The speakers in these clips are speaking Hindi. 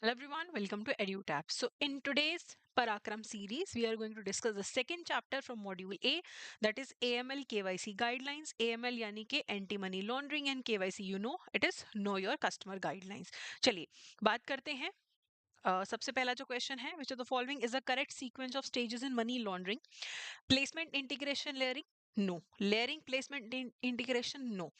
Hello everyone, welcome to EduTap. So in today's Parakram series, we are going to discuss the second chapter from module A, that is AML KYC guidelines. AML यानी कि anti money laundering and KYC, you know, it is know your customer guidelines. चलिए बात करते हैं. सबसे पहला जो क्वेश्चन है, which of the following is the correct sequence of stages in money laundering? Placement, integration, layering? No. Layering, placement, integration? No.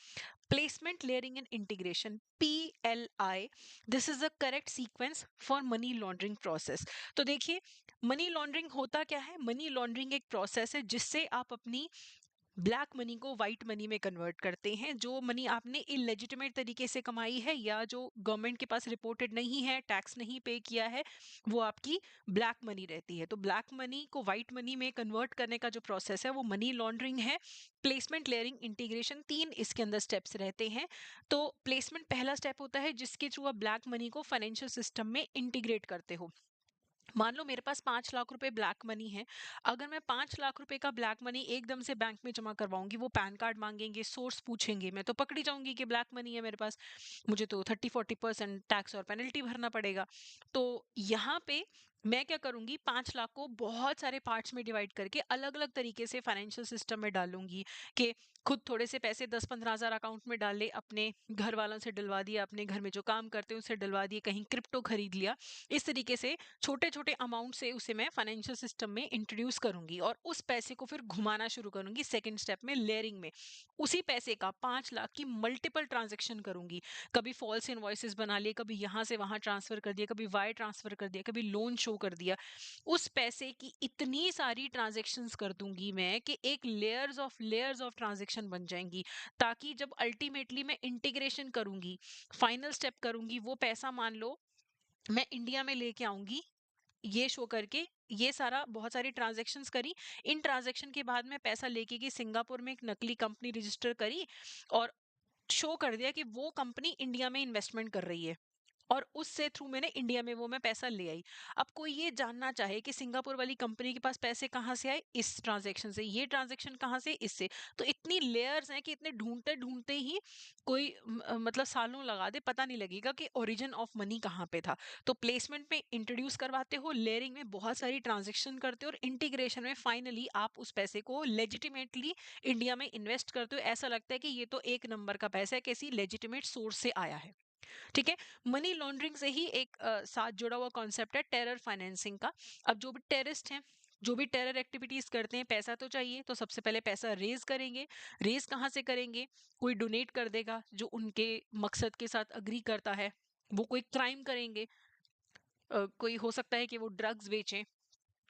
Placement, layering and integration, PLI, this is the correct sequence for money laundering process. तो देखिए, मनी लॉन्ड्रिंग होता क्या है? मनी लॉन्ड्रिंग एक प्रोसेस है जिससे आप अपनी ब्लैक मनी को व्हाइट मनी में कन्वर्ट करते हैं. जो मनी आपने इलेजिटिमेट तरीके से कमाई है या जो गवर्नमेंट के पास रिपोर्टेड नहीं है, टैक्स नहीं पे किया है, वो आपकी ब्लैक मनी रहती है. तो ब्लैक मनी को व्हाइट मनी में कन्वर्ट करने का जो प्रोसेस है वो मनी लॉन्ड्रिंग है. प्लेसमेंट, लेयरिंग, इंटीग्रेशन, 3 इसके अंदर स्टेप्स रहते हैं. तो प्लेसमेंट पहला स्टेप होता है जिसके थ्रू आप ब्लैक मनी को फाइनेंशियल सिस्टम में इंटीग्रेट करते हो. मान लो मेरे पास 5 लाख रुपए ब्लैक मनी है. अगर मैं 5 लाख रुपए का ब्लैक मनी एकदम से बैंक में जमा करवाऊंगी, वो पैन कार्ड मांगेंगे, सोर्स पूछेंगे, मैं तो पकड़ी जाऊंगी कि ब्लैक मनी है मेरे पास. मुझे तो 30-40% टैक्स और पेनल्टी भरना पड़ेगा. तो यहाँ पे मैं क्या करूंगी, 5 लाख को बहुत सारे पार्ट्स में डिवाइड करके अलग अलग तरीके से फाइनेंशियल सिस्टम में डालूंगी. कि खुद थोड़े से पैसे 10-15 हज़ार अकाउंट में डाल ले, अपने घर वालों से डलवा दिया, अपने घर में जो काम करते हैं उससे डलवा दिए, कहीं क्रिप्टो खरीद लिया. इस तरीके से छोटे छोटे अमाउंट से उसे मैं फाइनेंशियल सिस्टम में इंट्रोड्यूस करूंगी और उस पैसे को फिर घुमाना शुरू करूंगी. सेकंड स्टेप में लेयरिंग में उसी पैसे का 5 लाख की मल्टीपल ट्रांजेक्शन करूंगी. कभी फॉल्स इनवॉइसेस बना लिए, कभी यहां से वहां ट्रांसफर कर दिया, कभी वायर ट्रांसफर कर दिया, कभी लोन शो कर दिया. उस पैसे की इतनी सारी ट्रांजेक्शन्स कर दूंगी मैं कि एक लेयर्स ऑफ ट्रांजेक्शन बन जाएंगी. ताकि जब अल्टीमेटली मैं इंटीग्रेशन करूंगी, फाइनल स्टेप करूंगी, वो पैसा मान लो मैं इंडिया में लेके आऊंगी, ये शो करके ये सारा बहुत सारी ट्रांजैक्शंस करी. इन ट्रांजैक्शन के बाद मैं पैसा लेके गई सिंगापुर में, एक नकली कंपनी रजिस्टर करी और शो कर दिया कि वो कंपनी इंडिया में इन्वेस्टमेंट कर रही है. और उससे थ्रू मैंने इंडिया में वो मैं पैसा ले आई. अब कोई ये जानना चाहे कि सिंगापुर वाली कंपनी के पास पैसे कहाँ से आए, इस ट्रांजैक्शन से, ये ट्रांजैक्शन कहाँ से, इससे. तो इतनी लेयर्स हैं कि इतने ढूंढते ढूंढते ही कोई मतलब सालों लगा दे, पता नहीं लगेगा कि ओरिजिन ऑफ मनी कहाँ पे था. तो प्लेसमेंट में इंट्रोड्यूस करवाते हो, लेयरिंग में बहुत सारी ट्रांजेक्शन करते हो, और इंटीग्रेशन में फाइनली आप उस पैसे को लेजिटिमेटली इंडिया में इन्वेस्ट करते हो. ऐसा लगता है कि ये तो एक नंबर का पैसा है, किसी लेजिटिमेट सोर्स से आया है. ठीक है. मनी लॉन्ड्रिंग से ही एक साथ जुड़ा हुआ कॉन्सेप्ट है टेरर फाइनेंसिंग का. अब जो भी टेररिस्ट हैं, जो भी टेरर एक्टिविटीज करते हैं, पैसा तो चाहिए, तो सबसे पहले पैसा रेज करेंगे. रेज कहाँ से करेंगे? कोई डोनेट कर देगा जो उनके मकसद के साथ अग्री करता है. वो कोई क्राइम करेंगे, कोई हो सकता है कि वो ड्रग्स बेचें,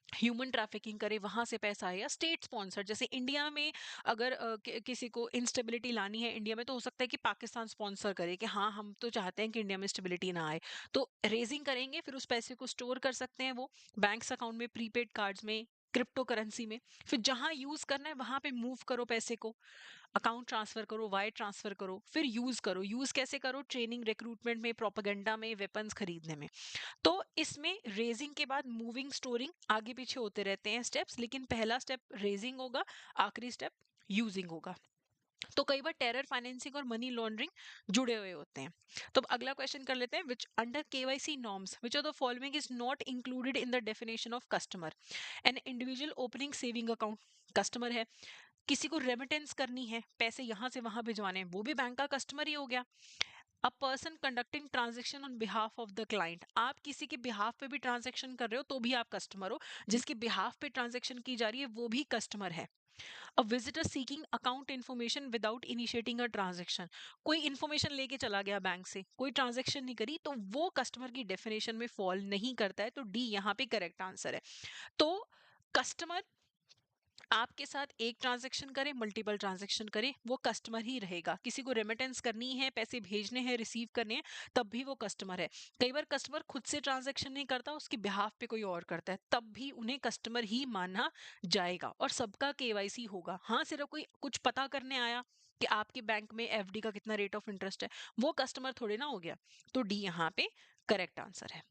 ह्यूमन ट्रैफिकिंग करे, वहां से पैसा आए. या स्टेट स्पॉन्सर, जैसे इंडिया में अगर किसी को इंस्टेबिलिटी लानी है इंडिया में, तो हो सकता है कि पाकिस्तान स्पॉन्सर करे कि हाँ हम तो चाहते हैं कि इंडिया में स्टेबिलिटी ना आए. तो रेजिंग करेंगे, फिर उस पैसे को स्टोर कर सकते हैं वो बैंक्स अकाउंट में, प्रीपेड कार्ड्स में, क्रिप्टो करेंसी में. फिर जहां यूज करना है वहां पे मूव करो पैसे को, अकाउंट ट्रांसफर करो, वायर ट्रांसफर करो, फिर यूज करो. यूज कैसे करो? ट्रेनिंग, रिक्रूटमेंट में, प्रोपेगेंडा में, वेपन्स खरीदने में. तो इसमें रेजिंग के बाद मूविंग, स्टोरिंग, आगे पीछे होते रहते हैं स्टेप्स, लेकिन पहला स्टेप रेजिंग होगा, आखिरी स्टेप यूजिंग होगा. तो कई बार टेरर फाइनेंसिंग और मनी लॉन्ड्रिंग जुड़े हुए होते हैं. तो अब अगला क्वेश्चन कर लेते हैं. Which under KYC norms which of the following is not included in the definition of customer? An individual opening saving account customer है. किसी को रेमिटेंस करनी है, पैसे यहां से वहां भिजवाने हैं, वो भी बैंक का कस्टमर ही हो गया. A person conducting transaction on behalf of the client, आप किसी के बिहाफ पे भी ट्रांजेक्शन कर रहे हो तो भी आप कस्टमर हो. जिसके बिहाफ पे ट्रांजेक्शन की जा रही है वो भी कस्टमर है. A visitor seeking account information without initiating a transaction, कोई इन्फॉर्मेशन लेके चला गया बैंक से, कोई ट्रांजेक्शन नहीं करी, तो वो कस्टमर की डेफिनेशन में फॉल नहीं करता है. तो डी यहाँ पे करेक्ट आंसर है. तो कस्टमर आपके साथ एक ट्रांजैक्शन करे, मल्टीपल ट्रांजैक्शन करे, वो कस्टमर ही रहेगा. किसी को रेमिटेंस करनी है, पैसे भेजने हैं, रिसीव करने हैं, तब भी वो कस्टमर है. कई बार कस्टमर खुद से ट्रांजैक्शन नहीं करता, उसके बिहाफ पे कोई और करता है, तब भी उन्हें कस्टमर ही माना जाएगा और सबका केवाईसी होगा. हाँ, सिर्फ कोई कुछ पता करने आया कि आपके बैंक में एफडी का कितना रेट ऑफ इंटरेस्ट है, वो कस्टमर थोड़े ना हो गया. तो डी यहाँ पे करेक्ट आंसर है।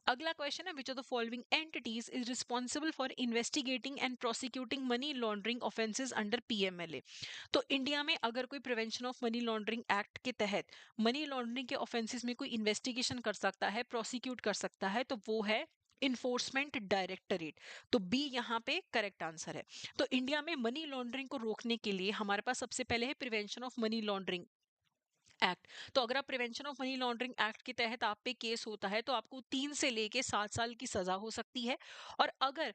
अगला क्वेश्चन है, विच of the following entities is responsible for investigating and prosecuting money laundering offences under PMLA. तो इंडिया में अगर कोई prevention of money laundering act के तहत मनी लॉन्ड्रिंग के ऑफेंसेस में कोई इन्वेस्टिगेशन कर सकता है, प्रोसिक्यूट कर सकता है, तो वो है इन्फोर्समेंट डायरेक्टरेट। तो बी यहाँ पे करेक्ट आंसर है। तो इंडिया में मनी लॉन्ड्रिंग को रोकने के लिए हमारे पास सबसे पहले है prevention of money laundering act. तो अगर आप prevention of money laundering act के तहत आप पे केस होता है तो आपको 3 से लेके 7 साल की सजा हो सकती है। और अगर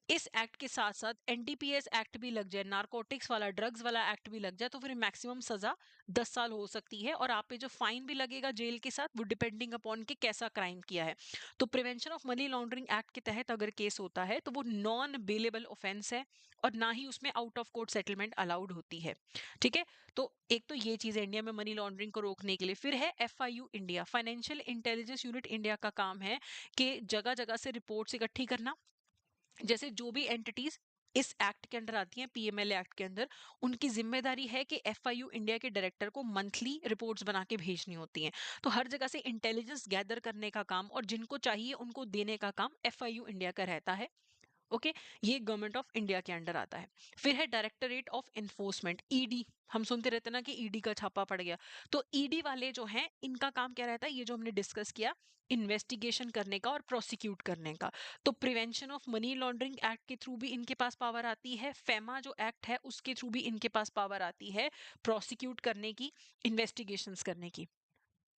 इस एक्ट के साथ साथ एनडीपीएस एक्ट भी लग जाए, नारकोटिक्स वाला, ड्रग्स वाला एक्ट भी लग जाए, तो फिर मैक्सिमम सजा 10 साल हो सकती है। और आप पे जो फाइन भी लगेगा जेल के साथ, वो डिपेंडिंग अपॉन के कैसा क्राइम किया है। तो prevention of money laundering act के तहत अगर केस होता है तो वो नॉन बेलेबल ऑफेंस है, और ना ही उसमें out of court settlement allowed होती है। ठीक है। तो एक तो ये चीज है इंडिया में मनी लॉन्ड्रिंग को रोकने के लिए। फिर है FIU India, financial intelligence unit India का काम है कि जगह जगह से रिपोर्ट्स इकट्ठी करना। जैसे जो भी एंटिटीज इस एक्ट के अंडर आती हैं, पीएमएल एक्ट के अंदर, उनकी जिम्मेदारी है कि एफआईयू इंडिया के डायरेक्टर को मंथली रिपोर्ट्स बना के भेजनी होती हैं। तो हर जगह से इंटेलिजेंस गैदर करने का काम और जिनको चाहिए उनको देने का काम एफआईयू इंडिया का रहता है। ओके। ये गवर्नमेंट ऑफ इंडिया के अंडर आता है। फिर है डायरेक्टरेट ऑफ एनफोर्समेंट, ईडी। हम सुनते रहते हैं ना कि ईडी का छापा पड़ गया। तो ईडी वाले जो हैं, इनका काम क्या रहता है, ये जो हमने डिस्कस किया, इन्वेस्टिगेशन करने का और प्रोसिक्यूट करने का। तो prevention of money laundering act के थ्रू भी इनके पास पावर आती है, फेमा जो एक्ट है उसके थ्रू भी इनके पास पावर आती है प्रोसिक्यूट करने की, इन्वेस्टिगेशंस करने की।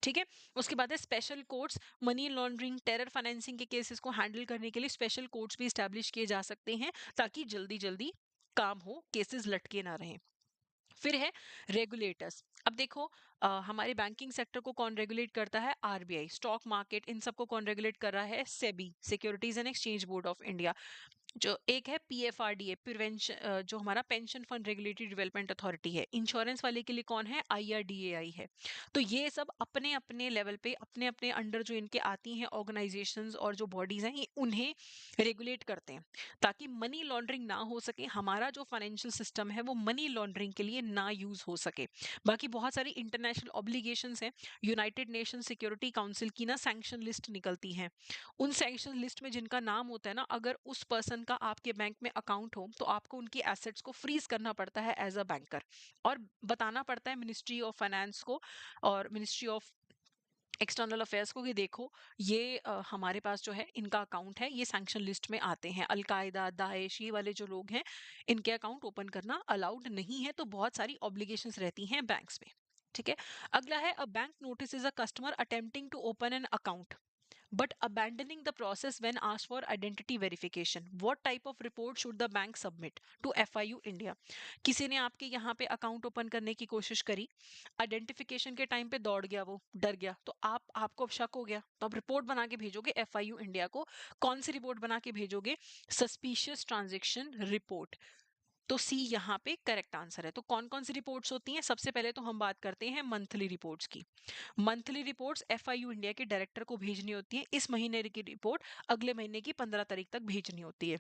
ठीक है। उसके बाद है special courts, money laundering, terror financing के केसेस को हैंडल करने के लिए स्पेशल कोर्ट्स भी स्टैब्लिश किए जा सकते हैं, ताकि जल्दी जल्दी काम हो, केसेस लटके ना रहें। फिर है रेगुलेटर्स। अब देखो, हमारे बैंकिंग सेक्टर को कौन रेगुलेट करता है, आरबीआई। स्टॉक मार्केट, इन सबको कौन रेगुलेट कर रहा है, SEBI, securities and exchange board of India. जो एक है पीएफआरडीए, प्रिवेंशन, जो हमारा pension fund regulatory development authority है। इंश्योरेंस वाले के लिए कौन है, आईआरडीएआई है। तो ये सब अपने अपने लेवल पे, अपने अपने अंडर जो इनके आती हैं ऑर्गेनाइजेशंस और जो बॉडीज हैं, ये उन्हें रेगुलेट करते हैं, ताकि मनी लॉन्ड्रिंग ना हो सके, हमारा जो फाइनेंशियल सिस्टम है वो मनी लॉन्ड्रिंग के लिए ना यूज हो सके। बाकी बहुत सारी इंटरनेशनल ऑब्लिगेशंस हैं, यूनाइटेड नेशन सिक्योरिटी काउंसिल की ना सैंक्शन लिस्ट निकलती है। उन सैंक्शन लिस्ट में जिनका नाम होता है ना, अगर उस पर्सन का आपके बैंक में अकाउंट हो तो आपको उनकी एसेट्स को फ्रीज करना पड़ता है एज अ बैंकर, और बताना पड़ता है मिनिस्ट्री ऑफ फाइनेंस को और मिनिस्ट्री ऑफ एक्सटर्नल अफेयर्स को कि देखो, ये हमारे पास जो है इनका अकाउंट है, ये सैंक्शन लिस्ट में आते हैं। अलकायदा, दाएश, ये वाले जो लोग हैं, इनके अकाउंट ओपन करना अलाउड नहीं है। तो बहुत सारी ऑब्लिगेशंस रहती हैं बैंक्स में। ठीक है। अगला है, a bank notice a customer attempting to open an account but abandoning the process when asked for identity verification. What type of report should the bank submit to FIU India? किसी ने आपके यहाँ पे अकाउंट ओपन करने की कोशिश करी, आइडेंटिफिकेशन के टाइम पे दौड़ गया, वो डर गया, तो आपको अब शक हो गया, तो आप रिपोर्ट बना के भेजोगे FIU इंडिया को। कौन सी रिपोर्ट बना के भेजोगे, सस्पिशियस ट्रांजेक्शन रिपोर्ट। तो सी यहाँ पे करेक्ट आंसर है। तो कौन कौन सी रिपोर्ट्स होती हैं, सबसे पहले तो हम बात करते हैं मंथली रिपोर्ट्स की। मंथली रिपोर्ट्स एफआईयू इंडिया के डायरेक्टर को भेजनी होती है। इस महीने की रिपोर्ट अगले महीने की 15 तारीख तक भेजनी होती है।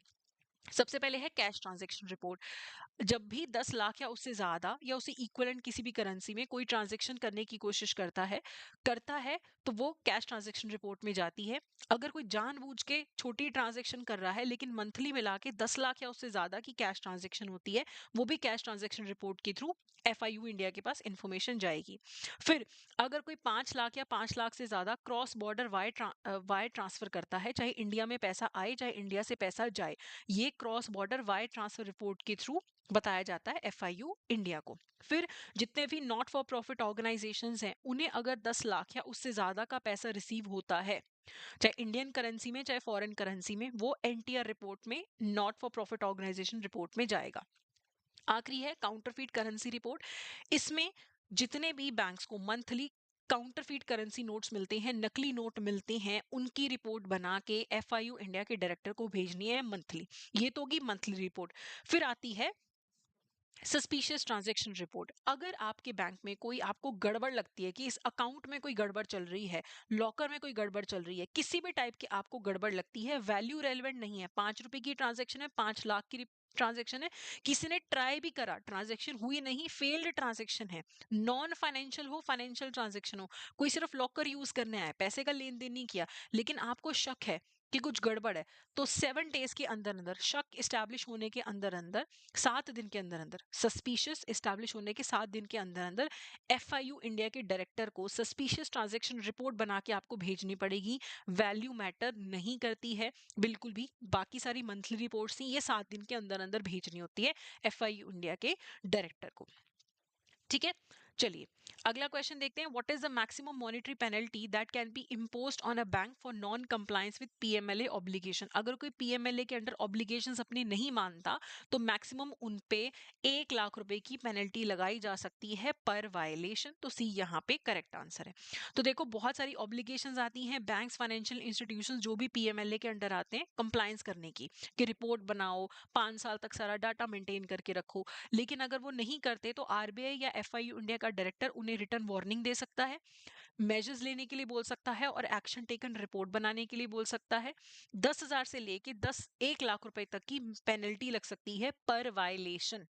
सबसे पहले है कैश ट्रांजैक्शन रिपोर्ट। जब भी 10 लाख या उससे ज्यादा या उसे इक्विवेलेंट किसी भी करेंसी में कोई ट्रांजैक्शन करने की कोशिश करता है तो वो कैश ट्रांजैक्शन रिपोर्ट में जाती है। अगर कोई जानबूझ के छोटी ट्रांजैक्शन कर रहा है लेकिन मंथली मिला के 10 लाख या उससे ज्यादा की कैश ट्रांजैक्शन होती है, वो भी कैश ट्रांजैक्शन रिपोर्ट के थ्रू एफआईयू इंडिया के पास इंफॉर्मेशन जाएगी। फिर अगर कोई 5 लाख या 5 लाख से ज्यादा क्रॉस बॉर्डर वायर ट्रांसफर करता है, चाहे इंडिया में पैसा आए चाहे इंडिया से पैसा जाए, ये cross border wire transfer report के थ्रू बताया जाता है एफआईयू इंडिया को। फिर जितने भी नॉट फॉर प्रॉफिट ऑर्गेनाइजेशंस हैं, उन्हें अगर 10 लाख या उससे ज्यादा का पैसा रिसीव होता है, चाहे इंडियन करेंसी में चाहे फॉरेन करेंसी में, वो एनटीआर रिपोर्ट में, not for profit organisation report में जाएगा। आखिरी है काउंटरफीट करेंसी रिपोर्ट। इसमें जितने भी बैंक्स को मंथली काउंटरफीट करेंसी नोट्स मिलते हैं, नकली नोट मिलते हैं, उनकी रिपोर्ट बना के एफआईयू इंडिया के डायरेक्टर को भेजनी है मंथली। ये तो होगी मंथली रिपोर्ट। फिर आती है सस्पिशियस ट्रांजैक्शन रिपोर्ट। अगर आपके बैंक में कोई आपको गड़बड़ लगती है कि इस अकाउंट में कोई गड़बड़ चल रही है, लॉकर में कोई गड़बड़ चल रही है, किसी भी टाइप की आपको गड़बड़ लगती है, वैल्यू रेलेवेंट नहीं है, 5 रुपए की ट्रांजैक्शन है, 5 लाख की ट्रांजेक्शन है, किसी ने ट्राई भी करा, ट्रांजेक्शन हुई नहीं, फेल्ड ट्रांजेक्शन है। नॉन फाइनेंशियल हो, फाइनेंशियल ट्रांजेक्शन हो, कोई सिर्फ लॉकर यूज करने आया, पैसे का लेन देन नहीं किया, लेकिन आपको शक है कि कुछ गड़बड़ है, तो 7 डेज के अंदर अंदर, शक इस्टेब्लिश होने के अंदर अंदर, 7 दिन के अंदर अंदर, सस्पिशियस इस्टेब्लिश होने के 7 दिन के अंदर अंदर एफआईयू इंडिया के डायरेक्टर को सस्पिशियस ट्रांजेक्शन रिपोर्ट बना के आपको भेजनी पड़ेगी। वैल्यू मैटर नहीं करती है बिल्कुल भी, बाकी सारी मंथली रिपोर्ट्स थी, ये 7 दिन के अंदर अंदर भेजनी होती है एफआईयू इंडिया के डायरेक्टर को। ठीक है, चलिए अगला क्वेश्चन देखते हैं। What is the maximum monetary penalty that can be imposed on a bank for non compliance with PMLA obligation? अगर कोई पीएमएलए के अंडर ऑब्लिगेशंस अपनी नहीं मानता तो मैक्सिमम उन पे 1 लाख रुपए की पेनल्टी लगाई जा सकती है पर वायलेशन। तो सी यहाँ पे करेक्ट आंसर है। तो देखो बहुत सारी ऑब्लिगेशंस आती हैं बैंक्स, फाइनेंशियल इंस्टीट्यूशंस जो भी पीएमएलए के अंडर आते हैं कंप्लायंस करने की, कि रिपोर्ट बनाओ, 5 साल तक सारा डाटा मेंटेन करके रखो। लेकिन अगर वो नहीं करते तो आरबीआई या एफआईयू इंडिया का डायरेक्टर उन्हें रिटर्न वार्निंग दे सकता है, मेजर्स लेने के लिए बोल सकता है और एक्शन टेकन रिपोर्ट बनाने के लिए बोल सकता है। 10,000 से लेके 1 लाख रुपए तक की पेनल्टी लग सकती है पर वायलेशन।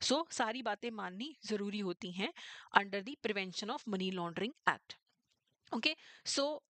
सो सारी बातें माननी जरूरी होती हैं under the prevention of money laundering act. Okay, so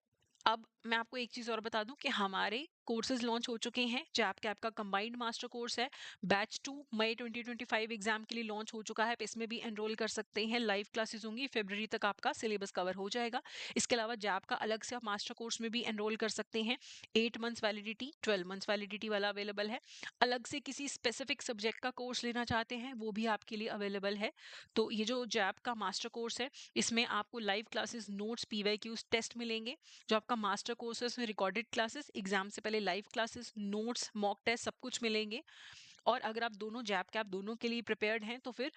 अब मैं आपको एक चीज और बता दूं कि हमारे कोर्सेज लॉन्च हो चुके हैं। जैप कैप का कंबाइंड मास्टर कोर्स है, बैच 2 मई 2025 एग्जाम के लिए लॉन्च हो चुका है, इसमें भी एनरोल कर सकते हैं। लाइव क्लासेस होंगी, फरवरी तक आपका सिलेबस कवर हो जाएगा। इसके अलावा जैप का अलग से आप मास्टर कोर्स में भी एनरोल कर सकते हैं। 8 मंथ्स वैलिडिटी, 12 मंथ्स वैलिडिटी वाला अवेलेबल है। अलग से किसी स्पेसिफिक सब्जेक्ट का कोर्स लेना चाहते हैं वो भी आपके लिए अवेलेबल है। तो ये जो जैप का मास्टर कोर्स है इसमें आपको live classes, notes, PYQs, test मिलेंगे। जो आपका मास्टर कोर्स है उसमें रिकॉर्डेड क्लासेस, एग्जाम से पहले live classes, notes, mock test सब कुछ मिलेंगे। और अगर आप दोनों जैप कैप दोनों के लिए प्रिपेयर्ड हैं तो फिर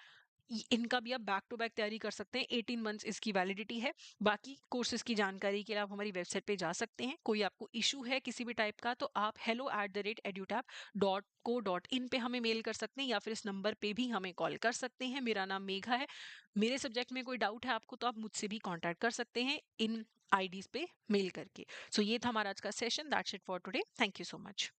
इनका भी आप बैक टू बैक तैयारी कर सकते हैं। 18 मंथ्स इसकी वैलिडिटी है। बाकी कोर्सेज की जानकारी के लिए आप हमारी वेबसाइट पे जा सकते हैं। कोई आपको इशू है किसी भी टाइप का तो आप hello@edutap.co.in पे हमें मेल कर सकते हैं या फिर इस नंबर पे भी हमें कॉल कर सकते हैं। मेरा नाम मेघा है। मेरे सब्जेक्ट में कोई डाउट है आपको तो आप मुझसे भी कॉन्टैक्ट कर सकते हैं इन आईडीज पे मेल करके। सो ये था हमारा आज का session. That's it for today. Thank you so much.